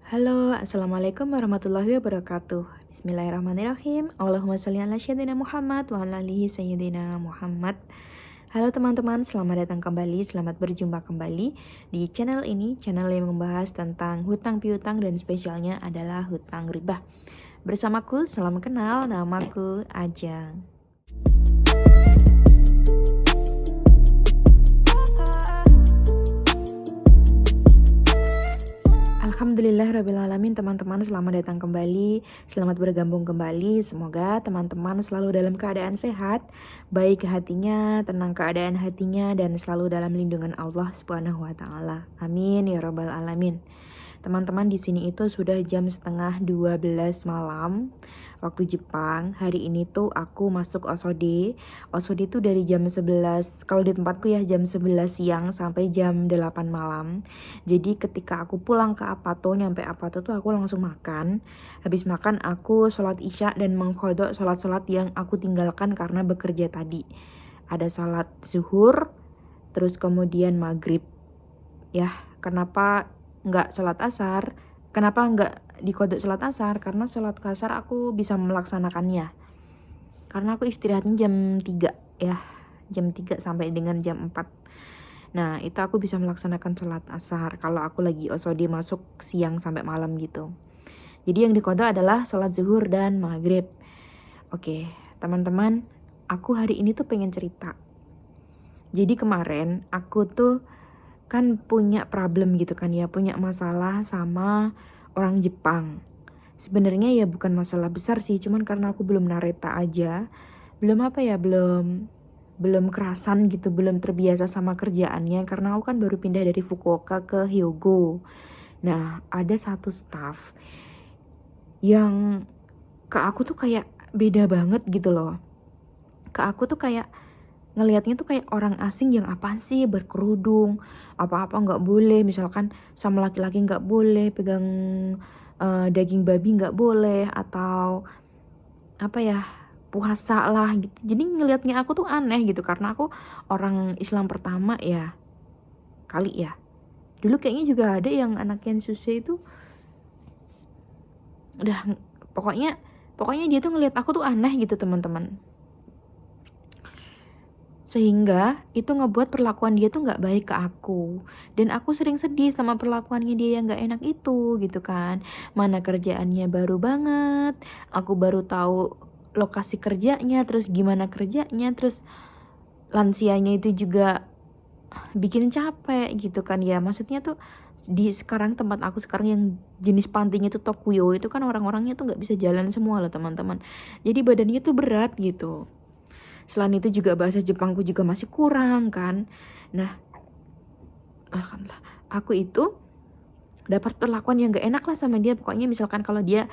Halo, Assalamualaikum warahmatullahi wabarakatuh. Bismillahirrahmanirrahim. Allahumma sholli ala sayyidina Muhammad wa ala alihi sayyidina Muhammad. Halo teman-teman, selamat datang kembali, selamat berjumpa kembali di channel ini, channel yang membahas tentang hutang piutang dan spesialnya adalah hutang riba. Bersamaku, salam kenal, namaku Ajeng. Alhamdulillahirrabbilalamin, teman-teman, selamat datang kembali, selamat bergabung kembali. Semoga teman-teman selalu dalam keadaan sehat, baik hatinya, tenang keadaan hatinya, dan selalu dalam lindungan Allah Subhanahu wa Ta'ala. Amin ya Rabbal 'Alamin. Teman-teman, di sini itu sudah jam setengah 12 malam waktu Jepang. Hari ini tuh aku masuk OSOD. OSOD itu dari jam 11, kalau di tempatku ya jam 11 siang sampai jam 8 malam. Jadi ketika aku pulang ke Apato, nyampe Apato tuh aku langsung makan. Habis makan aku sholat isya dan mengkodok sholat-sholat yang aku tinggalkan karena bekerja tadi. Ada sholat zuhur, terus kemudian maghrib. Ya, kenapa nggak sholat asar? Kenapa nggak dikodok sholat asar? Karena sholat asar aku bisa melaksanakannya. Karena aku istirahatnya jam 3 ya. Jam 3 sampai dengan jam 4. Nah, itu aku bisa melaksanakan sholat asar kalau aku lagi OSOD masuk siang sampai malam gitu. Jadi yang dikodok adalah sholat zuhur dan maghrib. Oke, teman-teman, aku hari ini tuh pengen cerita. Jadi kemarin aku tuh kan punya problem gitu kan ya, punya masalah sama orang Jepang. Sebenarnya ya bukan masalah besar sih, cuman karena aku belum nareta aja, belum kerasan gitu, belum terbiasa sama kerjaannya karena aku kan baru pindah dari Fukuoka ke Hyogo. Nah, ada satu staff yang ke aku tuh kayak beda banget gitu loh. Ke aku tuh kayak ngelihatnya tuh kayak orang asing yang apaan sih berkerudung, apa-apa nggak boleh, misalkan sama laki-laki nggak boleh pegang daging babi nggak boleh, atau apa ya, puasa lah gitu. Jadi ngelihatnya aku tuh aneh gitu karena aku orang Islam pertama ya, kali ya. Dulu kayaknya juga ada yang anak Kensuke itu udah, pokoknya dia tuh ngelihat aku tuh aneh gitu teman-teman. Sehingga itu ngebuat perlakuan dia tuh gak baik ke aku. Dan aku sering sedih sama perlakuannya dia yang gak enak itu gitu kan. Mana kerjaannya baru banget, aku baru tahu lokasi kerjanya, terus gimana kerjanya, terus lansianya itu juga bikin capek gitu kan ya. Maksudnya tuh di sekarang tempat aku sekarang yang jenis pantinya tuh Tokuyo itu kan orang-orangnya tuh gak bisa jalan semua loh teman-teman. Jadi badannya tuh berat gitu. Selain itu juga bahasa Jepangku juga masih kurang kan. Nah, alhamdulillah aku itu dapat perlakuan yang gak enak lah sama dia. Pokoknya misalkan kalau dia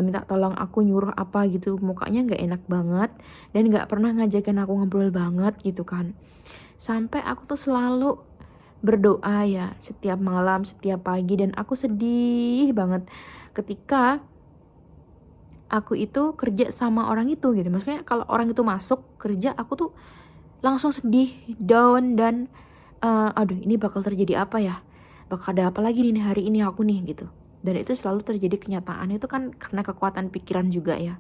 minta tolong aku nyuruh apa gitu, mukanya gak enak banget dan gak pernah ngajakin aku ngobrol banget gitu kan. Sampai aku tuh selalu berdoa ya setiap malam, setiap pagi, dan aku sedih banget ketika aku itu kerja sama orang itu gitu. Maksudnya kalau orang itu masuk kerja, aku tuh langsung sedih, down, dan aduh ini bakal terjadi apa ya, bakal ada apa lagi nih hari ini aku nih gitu. Dan itu selalu terjadi kenyataan. Itu kan karena kekuatan pikiran juga ya.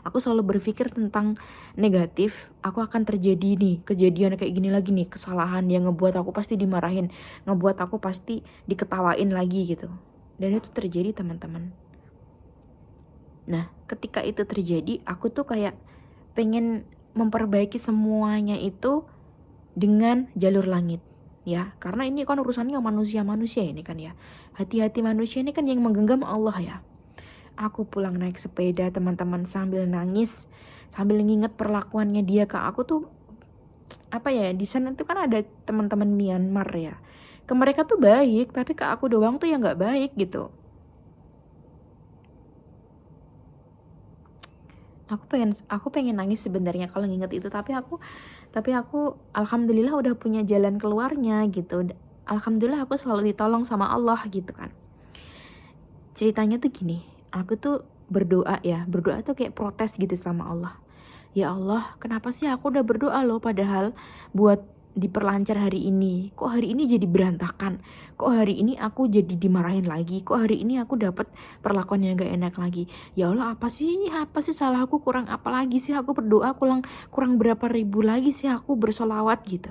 Aku selalu berpikir tentang negatif, aku akan terjadi nih kejadian kayak gini lagi nih, kesalahan yang ngebuat aku pasti dimarahin, ngebuat aku pasti diketawain lagi gitu. Dan itu terjadi teman-teman. Nah, ketika itu terjadi, aku tuh kayak pengen memperbaiki semuanya itu dengan jalur langit, ya. Karena ini kan urusannya manusia-manusia ini kan ya. Hati-hati manusia ini kan yang menggenggam Allah ya. Aku pulang naik sepeda teman-teman sambil nangis, sambil nginget perlakuannya dia ke aku tuh, apa ya, di sana tuh kan ada teman-teman Myanmar ya. Ke mereka tuh baik, tapi ke aku doang tuh yang nggak baik gitu. Aku pengen nangis sebenarnya kalau nginget itu, tapi aku alhamdulillah udah punya jalan keluarnya gitu. Alhamdulillah aku selalu ditolong sama Allah gitu kan. Ceritanya tuh gini, aku tuh berdoa tuh kayak protes gitu sama Allah. Ya Allah, kenapa sih aku udah berdoa loh, padahal buat diperlancar hari ini, kok hari ini jadi berantakan, kok hari ini aku jadi dimarahin lagi, kok hari ini aku dapat perlakuan yang gak enak lagi. Ya Allah, apa sih salah aku, kurang apa lagi sih aku berdoa, kurang berapa ribu lagi sih aku bersolawat gitu.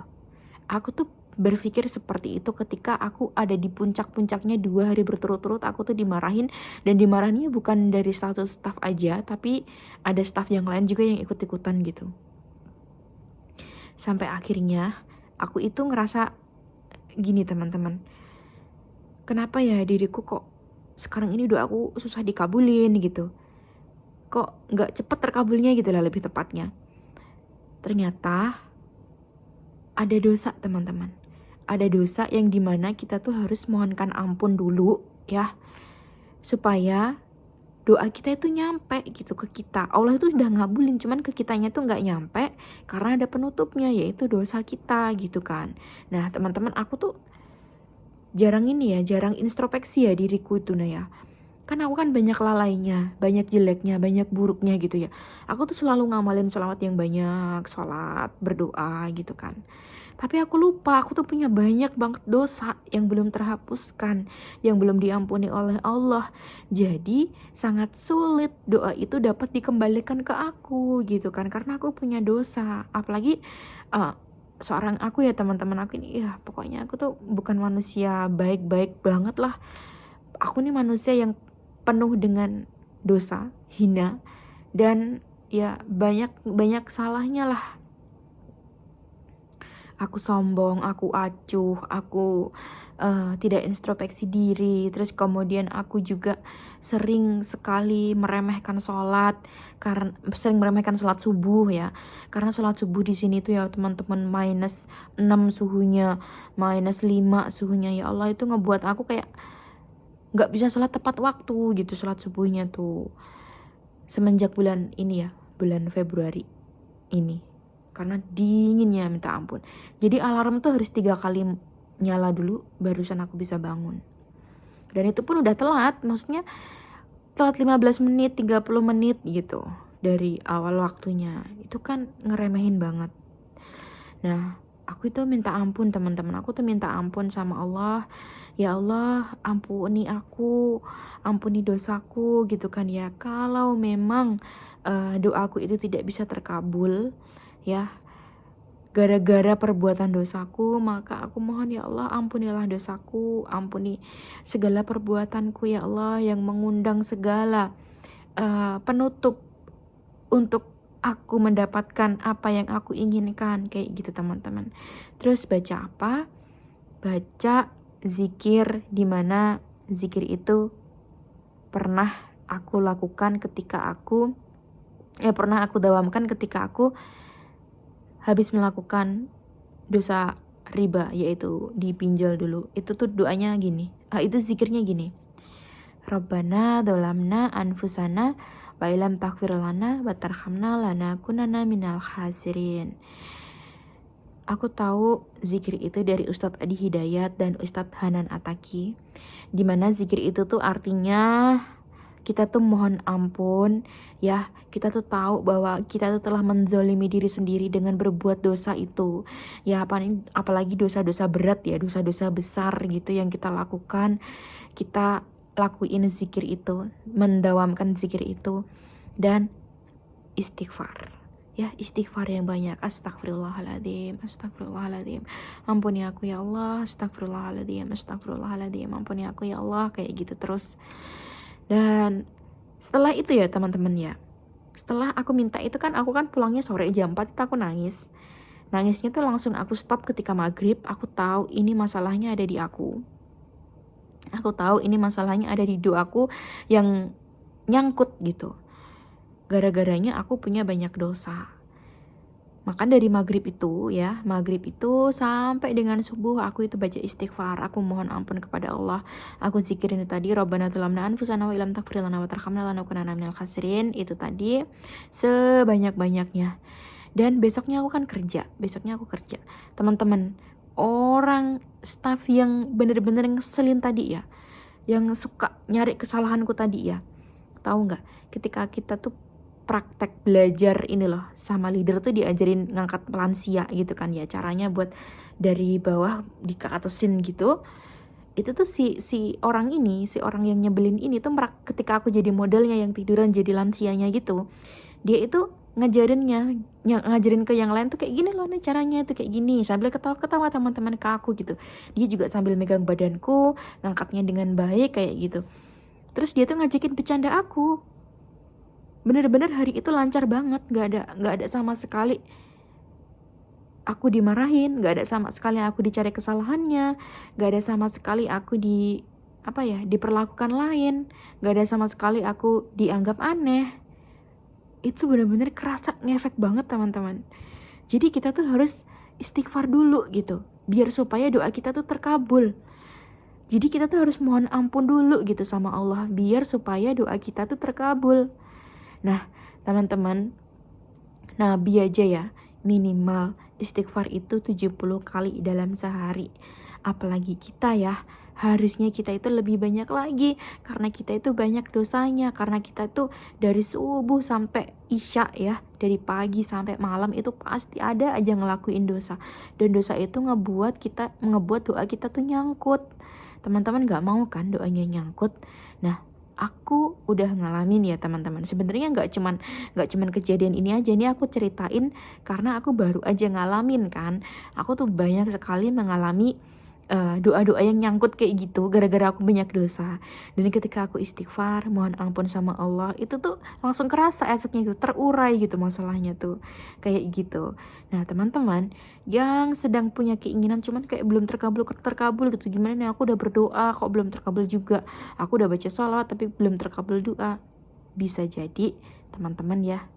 Aku tuh berpikir seperti itu ketika aku ada di puncak-puncaknya 2 hari berturut-turut aku tuh dimarahin. Dan dimarahinnya bukan dari status staff aja, tapi ada staff yang lain juga yang ikut-ikutan gitu. Sampai akhirnya aku itu ngerasa gini teman-teman, kenapa ya diriku kok sekarang ini doa aku susah dikabulin gitu, kok gak cepet terkabulnya gitu lah lebih tepatnya. Ternyata ada dosa teman-teman, ada dosa yang dimana kita tuh harus mohonkan ampun dulu ya, supaya doa kita itu nyampe gitu ke kita. Allah itu udah ngabulin, cuman ke kitanya tuh nggak nyampe karena ada penutupnya, yaitu dosa kita gitu kan. Nah teman-teman, aku tuh jarang introspeksi ya diriku itu nah ya. Kan aku kan banyak lalainya, banyak jeleknya, banyak buruknya gitu ya. Aku tuh selalu ngamalin sholawat yang banyak, sholat, berdoa gitu kan. Tapi aku lupa, aku tuh punya banyak banget dosa yang belum terhapuskan, yang belum diampuni oleh Allah. Jadi sangat sulit doa itu dapat dikembalikan ke aku gitu kan, karena aku punya dosa. Apalagi seorang aku ya teman-teman, aku ini ya pokoknya aku tuh bukan manusia baik-baik banget lah. Aku nih manusia yang penuh dengan dosa, hina, dan ya banyak salahnya lah. Aku sombong, aku acuh, aku tidak introspeksi diri. Terus kemudian aku juga sering sekali meremehkan sholat, karena sering meremehkan sholat subuh ya. Karena sholat subuh di sini tuh ya teman-teman -6 suhunya, -5 suhunya. Ya Allah, itu ngebuat aku kayak nggak bisa sholat tepat waktu gitu, sholat subuhnya tuh. Semenjak bulan ini ya, bulan Februari ini, karena dinginnya minta ampun. Jadi alarm tuh harus 3 kali nyala dulu barusan aku bisa bangun. Dan itu pun udah telat, maksudnya telat 15 menit, 30 menit gitu dari awal waktunya. Itu kan ngeremehin banget. Nah, aku itu minta ampun teman-teman, aku tuh minta ampun sama Allah. Ya Allah, ampuni aku, ampuni dosaku gitu kan ya. Kalau memang doaku itu tidak bisa terkabul ya, gara-gara perbuatan dosaku, maka aku mohon ya Allah, ampunilah dosaku, ampuni segala perbuatanku ya Allah yang mengundang segala penutup untuk aku mendapatkan apa yang aku inginkan, kayak gitu teman-teman. Terus baca apa? Baca zikir, dimana zikir itu pernah aku lakukan ketika aku pernah aku dawamkan ketika aku habis melakukan dosa riba, yaitu dipinjal dulu. Itu tuh doanya gini, itu zikirnya gini, Rabbana dolamna anfusana wa ilam taghfir lana wa tarhamna lanakunanna minal khasirin. Aku tahu zikir itu dari Ustadz Adi Hidayat dan Ustadz Hanan Ataki, dimana zikir itu tuh artinya kita tuh mohon ampun ya, kita tuh tahu bahwa kita tuh telah menzolimi diri sendiri dengan berbuat dosa itu ya, apalagi dosa-dosa berat ya, dosa-dosa besar gitu yang kita lakukan. Kita lakuin zikir itu, mendawamkan zikir itu, dan istighfar ya, istighfar yang banyak. Astagfirullahaladzim, astagfirullahaladzim, ampuni aku ya Allah, astagfirullahaladzim, astagfirullahaladzim, ampuni aku ya Allah, kayak gitu terus. Dan setelah itu ya teman-teman ya, setelah aku minta itu kan, aku kan pulangnya sore jam 4, itu aku nangis. Nangisnya tuh langsung aku stop ketika maghrib. Aku tahu ini masalahnya ada di aku. Aku tahu ini masalahnya ada di doaku yang nyangkut gitu. Gara-garanya aku punya banyak dosa. Maka dari maghrib itu sampai dengan subuh aku itu baca istighfar, aku mohon ampun kepada Allah. Aku zikirin itu tadi, Rabbana dzalamna anfusana wa illam taghfir lana wa tarhamna lanakunanna minal khasirin, itu tadi sebanyak-banyaknya. Dan besoknya aku kerja. Teman-teman, orang staff yang bener-bener ngeselin tadi ya, yang suka nyari kesalahanku tadi ya, tahu nggak? Ketika kita tuh praktek belajar ini loh, sama leader tuh diajarin ngangkat lansia gitu kan ya, caranya buat dari bawah di ke atasin gitu. Itu tuh si orang ini, si orang yang nyebelin ini tuh ketika aku jadi modelnya yang tiduran jadi lansianya gitu, dia itu ngajarin ke yang lain tuh kayak gini loh nih caranya tuh kayak gini, sambil ketawa-ketawa teman-teman ke aku gitu. Dia juga sambil megang badanku, ngangkatnya dengan baik kayak gitu. Terus dia tuh ngajakin bercanda aku. Bener-bener hari itu lancar banget, nggak ada sama sekali aku dimarahin, nggak ada sama sekali aku dicari kesalahannya, nggak ada sama sekali aku diperlakukan lain, nggak ada sama sekali aku dianggap aneh. Itu bener-bener kerasa ngefek banget teman-teman. Jadi kita tuh harus istighfar dulu gitu, biar supaya doa kita tuh terkabul. Jadi kita tuh harus mohon ampun dulu gitu sama Allah, biar supaya doa kita tuh terkabul. Nah, teman-teman, Nabi aja ya, minimal istighfar itu 70 kali dalam sehari. Apalagi kita ya, harusnya kita itu lebih banyak lagi, karena kita itu banyak dosanya, karena kita itu dari subuh sampai isya ya, dari pagi sampai malam itu pasti ada aja ngelakuin dosa. Dan dosa itu ngebuat doa kita tuh nyangkut. Teman-teman gak mau kan doanya nyangkut? Nah, aku udah ngalamin ya teman-teman. Sebenarnya nggak cuman kejadian ini aja, ini aku ceritain karena aku baru aja ngalamin kan. Aku tuh banyak sekali mengalami doa-doa yang nyangkut kayak gitu gara-gara aku banyak dosa. Dan ketika aku istighfar, mohon ampun sama Allah, itu tuh langsung kerasa efeknya gitu, terurai gitu masalahnya tuh kayak gitu. Nah teman-teman yang sedang punya keinginan cuman kayak belum terkabul gitu, gimana nih, aku udah berdoa kok belum terkabul juga, aku udah baca sholawat tapi belum terkabul doa. Bisa jadi teman-teman ya,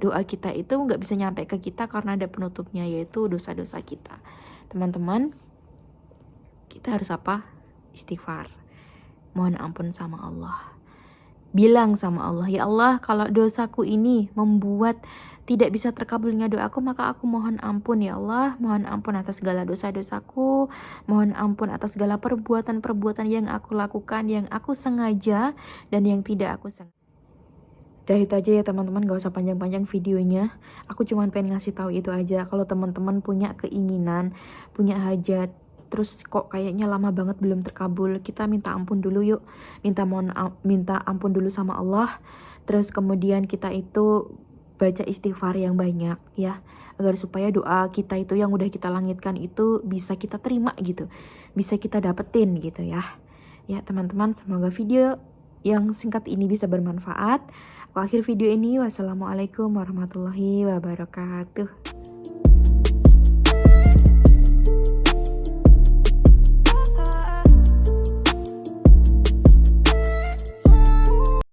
doa kita itu nggak bisa nyampe ke kita karena ada penutupnya, yaitu dosa-dosa kita. Teman-teman, kita harus apa? Istighfar, mohon ampun sama Allah. Bilang sama Allah, ya Allah, kalau dosaku ini membuat tidak bisa terkabulnya doaku, maka aku mohon ampun ya Allah. Mohon ampun atas segala dosa-dosaku. Mohon ampun atas segala perbuatan-perbuatan yang aku lakukan, yang aku sengaja dan yang tidak aku sengaja. Udah itu aja ya teman-teman, gak usah panjang-panjang videonya. Aku cuma pengen ngasih tahu itu aja. Kalau teman-teman punya keinginan, punya hajat, terus kok kayaknya lama banget belum terkabul, kita minta ampun dulu yuk. Minta ampun dulu sama Allah. Terus kemudian kita itu baca istighfar yang banyak ya, agar supaya doa kita itu yang udah kita langitkan itu bisa kita terima gitu, bisa kita dapetin gitu ya. Ya teman-teman, semoga video yang singkat ini bisa bermanfaat. Akhir video ini, wassalamualaikum warahmatullahi wabarakatuh.